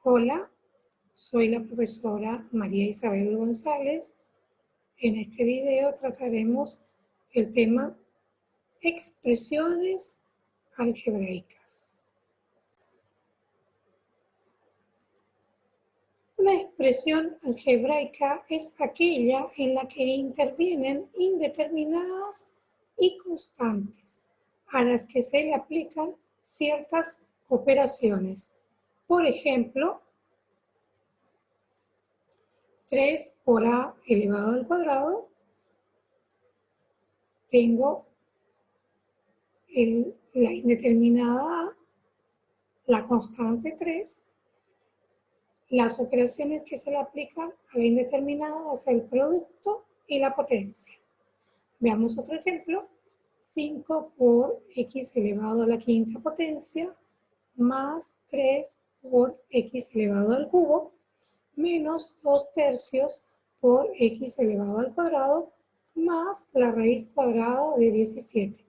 Hola, soy la profesora María Isabel González. En este video trataremos el tema expresiones algebraicas. Una expresión algebraica es aquella en la que intervienen indeterminadas y constantes, a las que se le aplican ciertas operaciones. Por ejemplo, 3 por a elevado al cuadrado, tengo la indeterminada a, la constante 3, las operaciones que se le aplican a la indeterminada es el producto y la potencia. Veamos otro ejemplo, 5 por x elevado a la quinta potencia más 3 por x elevado al cubo menos 2/3 por x elevado al cuadrado más la raíz cuadrada de 17.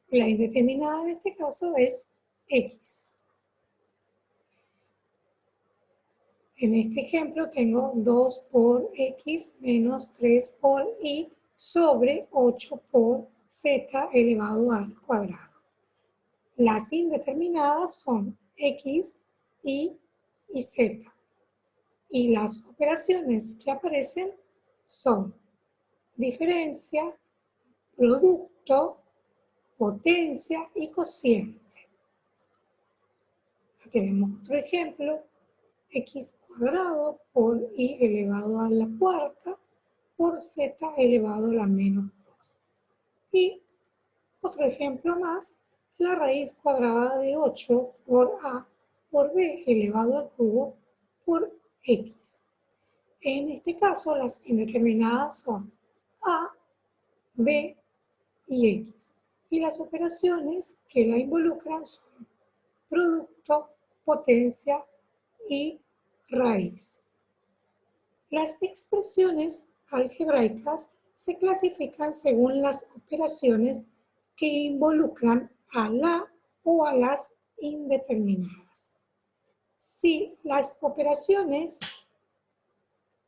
La indeterminada en este caso es x. En este ejemplo tengo 2 por x menos 3 por y sobre 8 por z elevado al cuadrado. Las indeterminadas son x, y z. Y las operaciones que aparecen son diferencia, producto, potencia y cociente. Tenemos otro ejemplo, x cuadrado por y elevado a la cuarta por z elevado a la menos 2. Y otro ejemplo más, la raíz cuadrada de 8 por a por b elevado al cubo por x. En este caso, las indeterminadas son a, b y x. Y las operaciones que la involucran son producto, potencia y raíz. Las expresiones algebraicas se clasifican según las operaciones que involucran a la o a las indeterminadas. Si las operaciones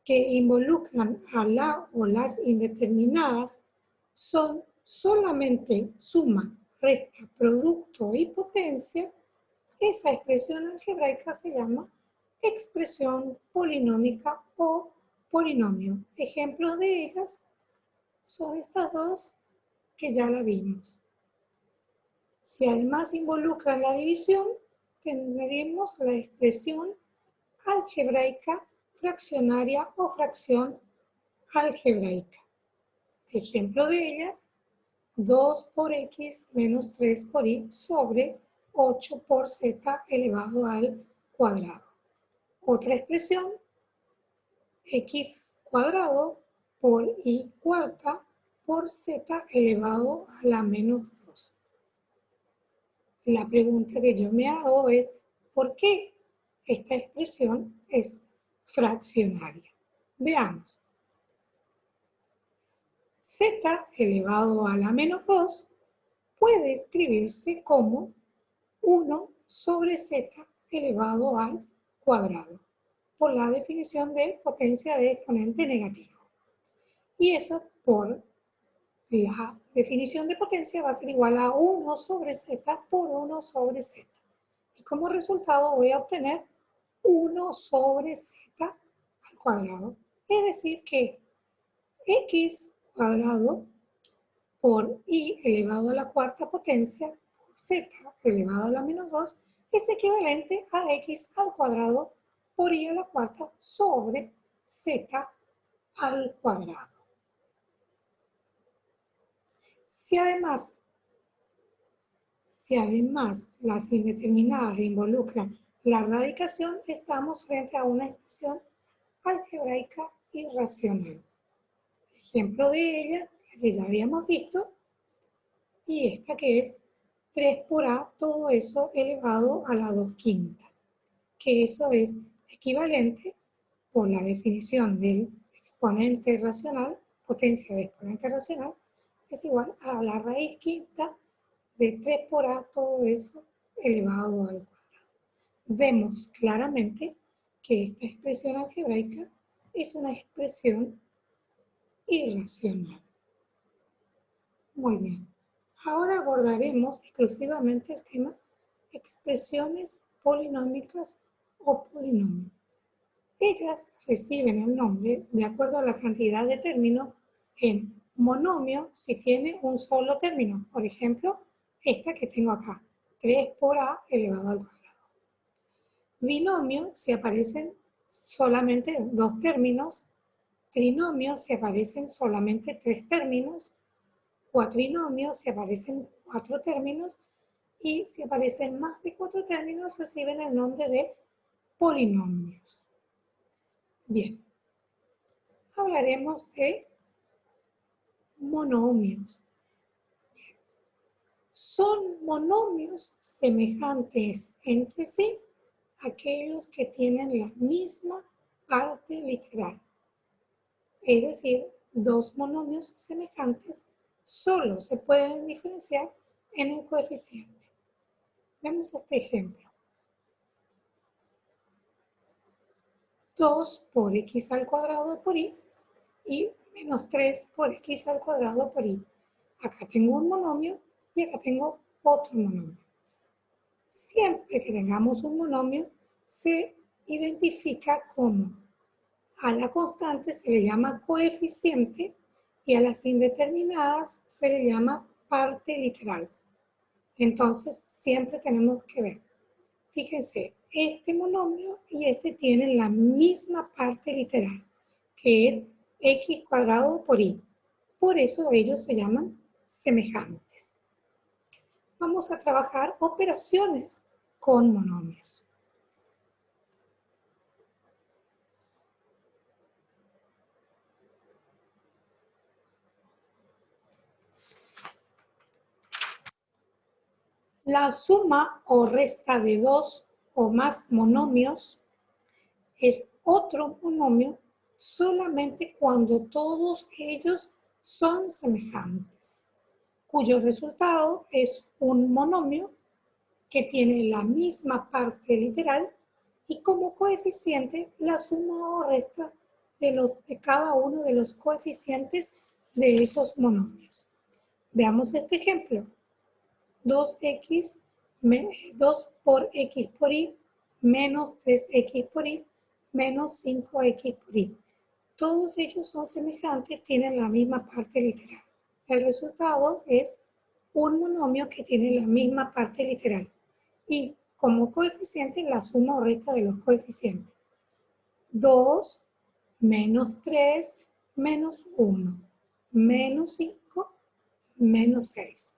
que involucran a la o las indeterminadas son solamente suma, resta, producto y potencia, esa expresión algebraica se llama expresión polinómica o polinomio. Ejemplos de ellas son estas dos que ya la vimos. Si además involucran la división, tendremos la expresión algebraica fraccionaria o fracción algebraica. Ejemplo de ellas, 2 por x menos 3 por y sobre 8 por z elevado al cuadrado. Otra expresión, x cuadrado por y cuarta por z elevado a la menos 2. La pregunta que yo me hago es, ¿por qué esta expresión es fraccionaria? Veamos. Z elevado a la menos 2 puede escribirse como 1 sobre z elevado al cuadrado, por la definición de potencia de exponente negativo. Y eso por la definición de potencia va a ser igual a 1 sobre z por 1 sobre z. Y como resultado voy a obtener 1 sobre z al cuadrado. Es decir que x cuadrado por y elevado a la cuarta potencia por z elevado a la menos 2 es equivalente a x al cuadrado por y a la cuarta sobre z al cuadrado. Si además las indeterminadas involucran la radicación, estamos frente a una expresión algebraica irracional. Ejemplo de ella, la que ya habíamos visto, y esta que es 3 por a, todo eso elevado a la 2/5, que eso es equivalente, por la definición del exponente racional, potencia de exponente racional, es igual a la raíz quinta de 3 por a, todo eso elevado al cuadrado. Vemos claramente que esta expresión algebraica es una expresión irracional. Muy bien. Ahora abordaremos exclusivamente el tema expresiones polinómicas o polinomios. Ellas reciben el nombre de acuerdo a la cantidad de términos en monomio si tiene un solo término. Por ejemplo, esta que tengo acá, 3 por a elevado al cuadrado. Binomio si aparecen solamente 2 términos. Trinomio si aparecen solamente 3 términos. Cuatrinomio si aparecen 4 términos. Y si aparecen más de 4 términos reciben el nombre de polinomios. Bien, hablaremos de monomios. Son monomios semejantes entre sí aquellos que tienen la misma parte literal. Es decir, dos monomios semejantes solo se pueden diferenciar en un coeficiente. Vemos este ejemplo. 2 por x al cuadrado por y y menos 3 por x al cuadrado por y. Acá tengo un monomio y acá tengo otro monomio. Siempre que tengamos un monomio, se identifica como a la constante se le llama coeficiente y a las indeterminadas se le llama parte literal. Entonces, siempre tenemos que ver. Fíjense, este monomio y este tienen la misma parte literal, que es x cuadrado por y. Por eso ellos se llaman semejantes. Vamos a trabajar operaciones con monomios. La suma o resta de dos o más monomios es otro monomio solamente cuando todos ellos son semejantes, cuyo resultado es un monomio que tiene la misma parte literal y como coeficiente la suma o resta de cada uno de los coeficientes de esos monomios. Veamos este ejemplo. 2x, 2 por x por y, menos 3x por y, menos 5x por y. Todos ellos son semejantes, tienen la misma parte literal. El resultado es un monomio que tiene la misma parte literal. Y como coeficiente, la suma o resta de los coeficientes. 2 menos 3 menos 1, menos 5 menos 6.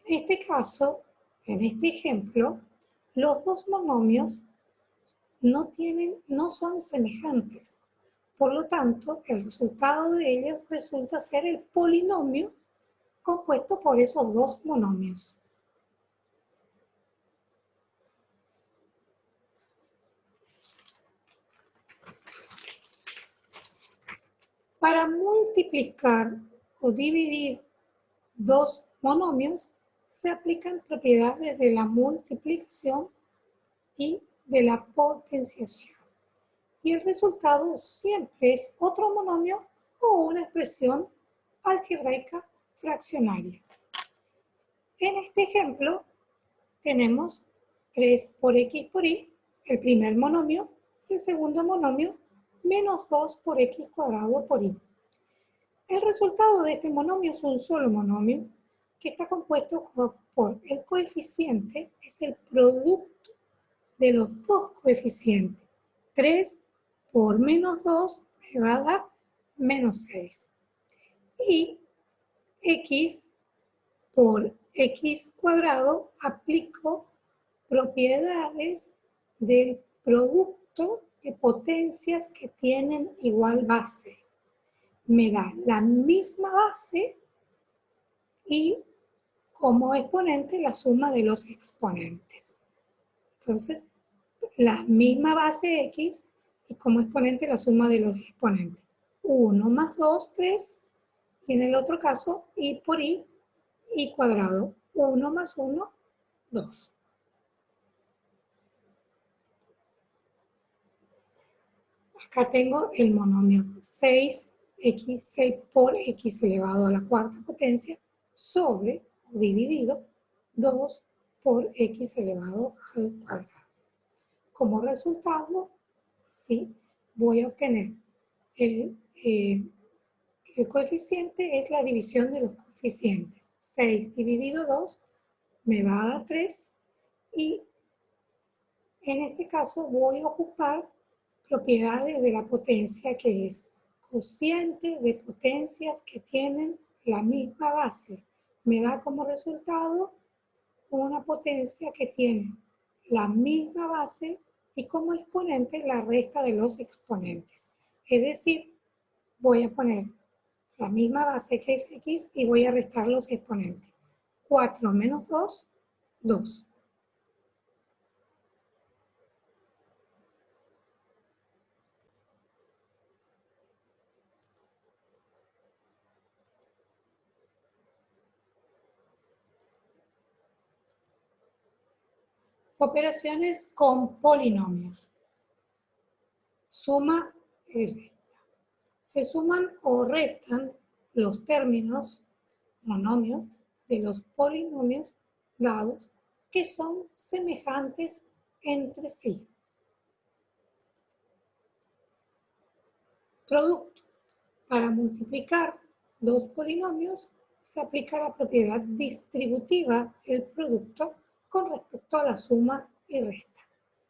En este caso, en este ejemplo, los dos monomios no son semejantes. Por lo tanto, el resultado de ellos resulta ser el polinomio compuesto por esos dos monomios. Para multiplicar o dividir dos monomios, se aplican propiedades de la multiplicación y de la potenciación. Y el resultado siempre es otro monomio o una expresión algebraica fraccionaria. En este ejemplo tenemos 3 por x por y, el primer monomio, y el segundo monomio, menos 2 por x cuadrado por y. El resultado de este monomio es un solo monomio que está compuesto por el coeficiente, es el producto de los dos coeficientes. 3 por menos 2 me va a dar menos 6. Y x por x cuadrado aplico propiedades del producto de potencias que tienen igual base. Me da la misma base y como exponente la suma de los exponentes. Entonces, la misma base x y como exponente la suma de los exponentes. 1 más 2, 3. Y en el otro caso, y por y cuadrado. 1 más 1, 2. Acá tengo el monomio 6x, 6 por x elevado a la cuarta potencia sobre, o dividido, 2 por x elevado al cuadrado. Como resultado, ¿sí?, voy a obtener el coeficiente, es la división de los coeficientes. 6 dividido 2 me va a dar 3 y en este caso voy a ocupar propiedades de la potencia, que es cociente de potencias que tienen la misma base. Me da como resultado una potencia que tiene la misma base y como exponente la resta de los exponentes. Es decir, voy a poner la misma base que es x y voy a restar los exponentes. 4 menos 2, 2. Operaciones con polinomios. Suma y resta. Se suman o restan los términos, monomios, de los polinomios dados que son semejantes entre sí. Producto. Para multiplicar dos polinomios se aplica la propiedad distributiva del producto con respecto a la suma y resta.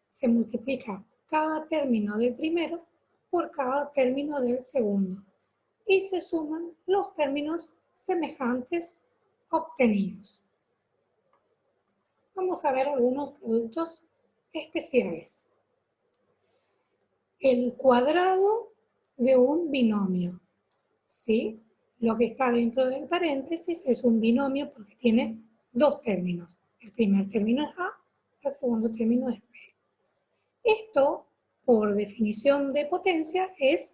Se multiplica cada término del primero por cada término del segundo y se suman los términos semejantes obtenidos. Vamos a ver algunos productos especiales. El cuadrado de un binomio, ¿sí? Lo que está dentro del paréntesis es un binomio porque tiene dos términos. El primer término es A, el segundo término es B. Esto, por definición de potencia, es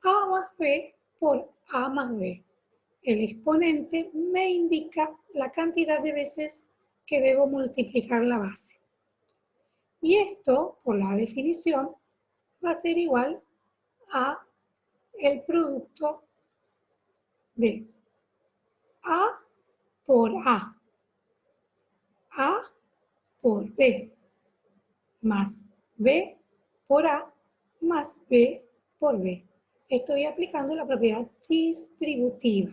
A más B por A más B. El exponente me indica la cantidad de veces que debo multiplicar la base. Y esto, por la definición, va a ser igual a el producto de A por A por B, más B por A, más B por B. Estoy aplicando la propiedad distributiva.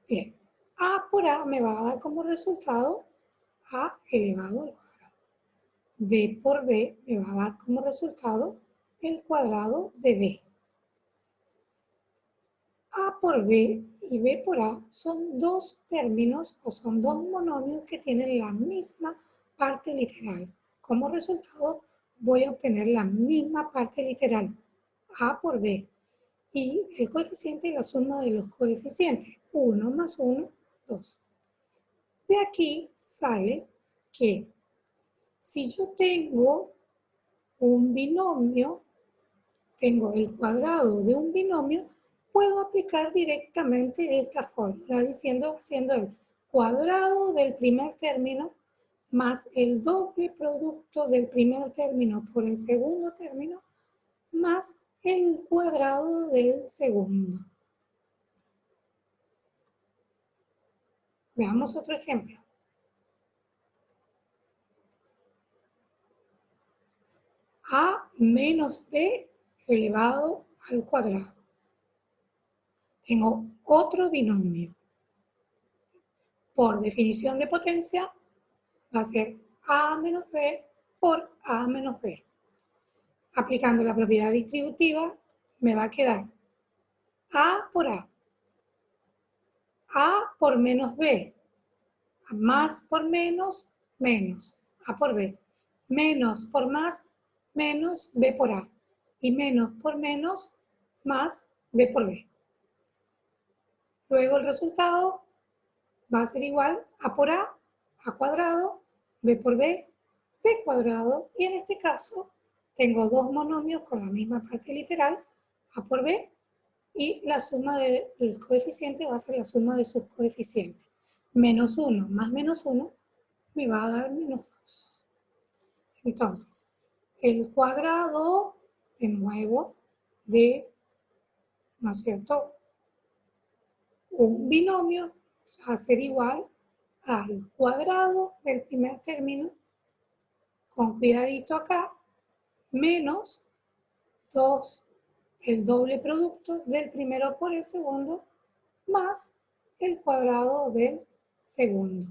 Bien, A por A me va a dar como resultado A elevado al cuadrado. B por B me va a dar como resultado el cuadrado de B. A por B y B por A son dos términos o son dos monomios que tienen la misma parte literal. Como resultado voy a obtener la misma parte literal, A por B, y el coeficiente y la suma de los coeficientes, 1 más 1, 2. De aquí sale que si yo tengo un binomio, tengo el cuadrado de un binomio, puedo aplicar directamente esta fórmula, haciendo el cuadrado del primer término más el doble producto del primer término por el segundo término más el cuadrado del segundo. Veamos otro ejemplo. A menos B elevado al cuadrado. Tengo otro binomio. Por definición de potencia, va a ser A menos B por A menos B. Aplicando la propiedad distributiva, me va a quedar A por A por menos B, más por menos, menos, A por B, menos por más, menos B por A, y menos por menos, más B por B. Luego el resultado va a ser igual A por A cuadrado, B por B, B cuadrado, y en este caso tengo dos monomios con la misma parte literal, A por B, y la suma del coeficiente va a ser la suma de sus coeficientes. Menos 1 más menos 1 me va a dar menos 2. Entonces, el cuadrado, de nuevo, de, ¿no es cierto?, un binomio va a ser igual al cuadrado del primer término, con cuidadito acá, menos 2, el doble producto del primero por el segundo, más el cuadrado del segundo.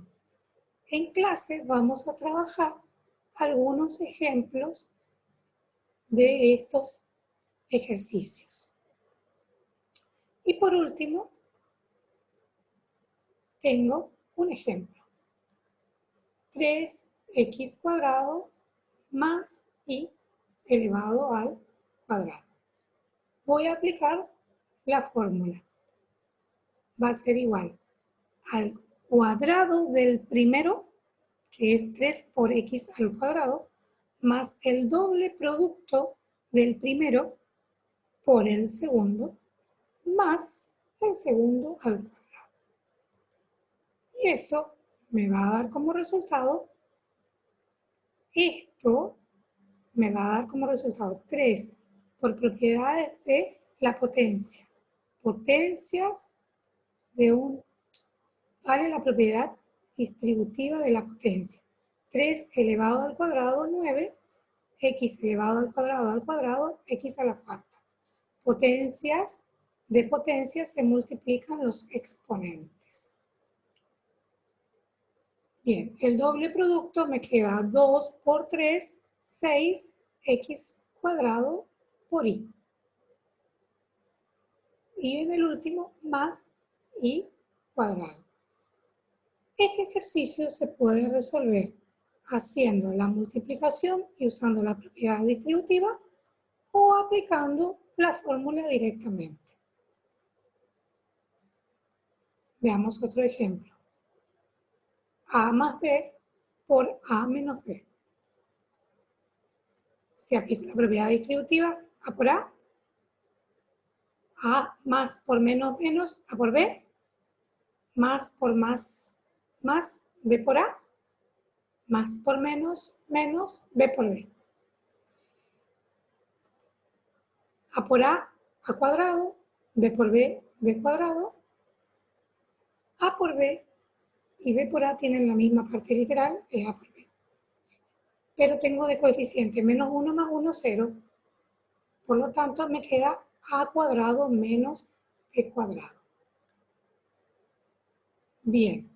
En clase vamos a trabajar algunos ejemplos de estos ejercicios. Y por último, tengo un ejemplo. 3x cuadrado más y elevado al cuadrado. Voy a aplicar la fórmula. Va a ser igual al cuadrado del primero, que es 3 por x al cuadrado, más el doble producto del primero por el segundo, más el segundo al cuadrado. Y eso me va a dar como resultado, esto me va a dar como resultado 3 por propiedades de la potencia. Potencias de un, vale la propiedad distributiva de la potencia. 3 elevado al cuadrado, 9, x elevado al cuadrado, x a la cuarta. Potencias de potencias se multiplican los exponentes. Bien, el doble producto me queda 2 por 3, 6, x cuadrado por y. Y en el último, más y cuadrado. Este ejercicio se puede resolver haciendo la multiplicación y usando la propiedad distributiva o aplicando la fórmula directamente. Veamos otro ejemplo. A más b por a menos b. Si aplico la propiedad distributiva, a por a más por menos menos, a por b, más por más, b por a, más por menos, menos, b por b. A por a cuadrado, b por b, b cuadrado, a por b y b por a tienen la misma parte literal, es a por b. Pero tengo de coeficiente menos 1 más 1, 0. Por lo tanto, me queda a cuadrado menos b cuadrado. Bien,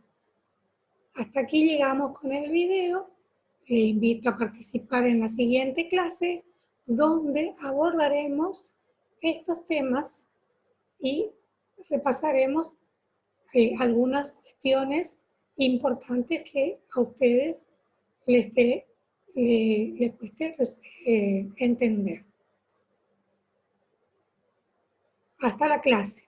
hasta aquí llegamos con el video. Le invito a participar en la siguiente clase, donde abordaremos estos temas y repasaremos algunas cuestiones importantes que a ustedes les cueste entender. Hasta la clase.